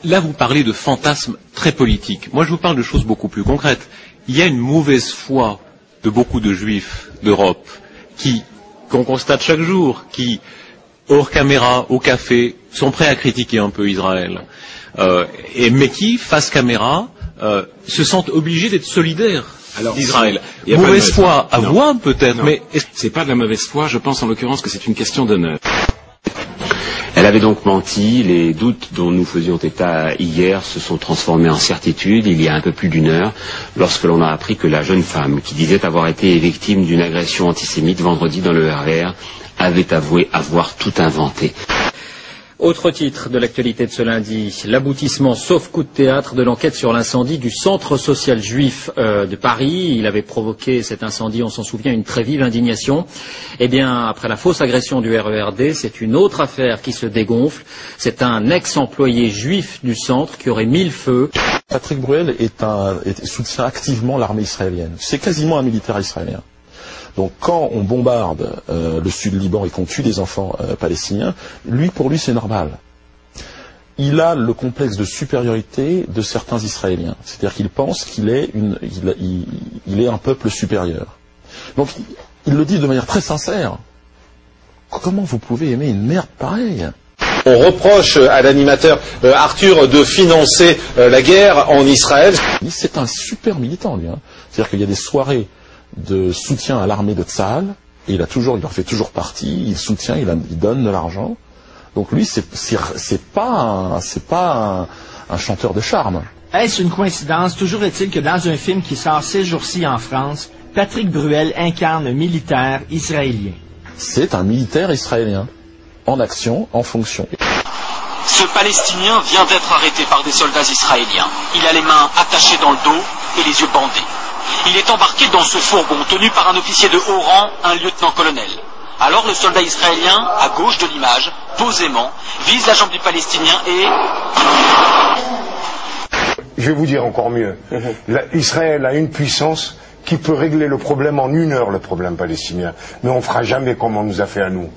là, vous parlez de fantasmes très politiques. Moi, je vous parle de choses beaucoup plus concrètes. Il y a une mauvaise foi de beaucoup de juifs d'Europe qu'on constate chaque jour, hors caméra, au café, sont prêts à critiquer un peu Israël. Mais qui, face caméra, se sentent obligés d'être solidaires d'Israël. Mauvaise foi, à voir peut-être, mais... C'est pas de la mauvaise foi, je pense en l'occurrence que c'est une question d'honneur. Elle avait donc menti, les doutes dont nous faisions état hier se sont transformés en certitude il y a un peu plus d'une heure, lorsque l'on a appris que la jeune femme, qui disait avoir été victime d'une agression antisémite vendredi dans le RER, avait avoué avoir tout inventé. Autre titre de l'actualité de ce lundi, l'aboutissement sauf coup de théâtre de l'enquête sur l'incendie du centre social juif de Paris. Il avait provoqué cet incendie, on s'en souvient, une très vive indignation. Eh bien, après la fausse agression du RERD, c'est une autre affaire qui se dégonfle. C'est un ex-employé juif du centre qui aurait mis le feu. Patrick Bruel soutient activement l'armée israélienne. C'est quasiment un militaire israélien. Donc quand on bombarde le sud Liban et qu'on tue des enfants palestiniens, pour lui c'est normal. Il a le complexe de supériorité de certains Israéliens. C'est-à-dire qu'il pense qu'il est, il est un peuple supérieur. Donc il le dit de manière très sincère. Comment vous pouvez aimer une merde pareille ? On reproche à l'animateur Arthur de financer la guerre en Israël. C'est un super militant lui. C'est-à-dire qu'il y a des soirées de soutien à l'armée de Tsahal, et il en fait toujours partie, il soutient, il donne de l'argent. Donc lui, c'est pas un chanteur de charme. Est-ce une coïncidence? Toujours est-il que dans un film qui sort ces jours-ci en France, Patrick Bruel incarne un militaire israélien. C'est un militaire israélien, en action, en fonction. Ce Palestinien vient d'être arrêté par des soldats israéliens. Il a les mains attachées dans le dos et les yeux bandés. Il est embarqué dans ce fourgon tenu par un officier de haut rang, un lieutenant-colonel. Alors le soldat israélien, à gauche de l'image, posément, vise la jambe du Palestinien et... Je vais vous dire encore mieux. Israël a une puissance qui peut régler le problème en 1 heure, le problème palestinien. Mais on ne fera jamais comme on nous a fait à nous.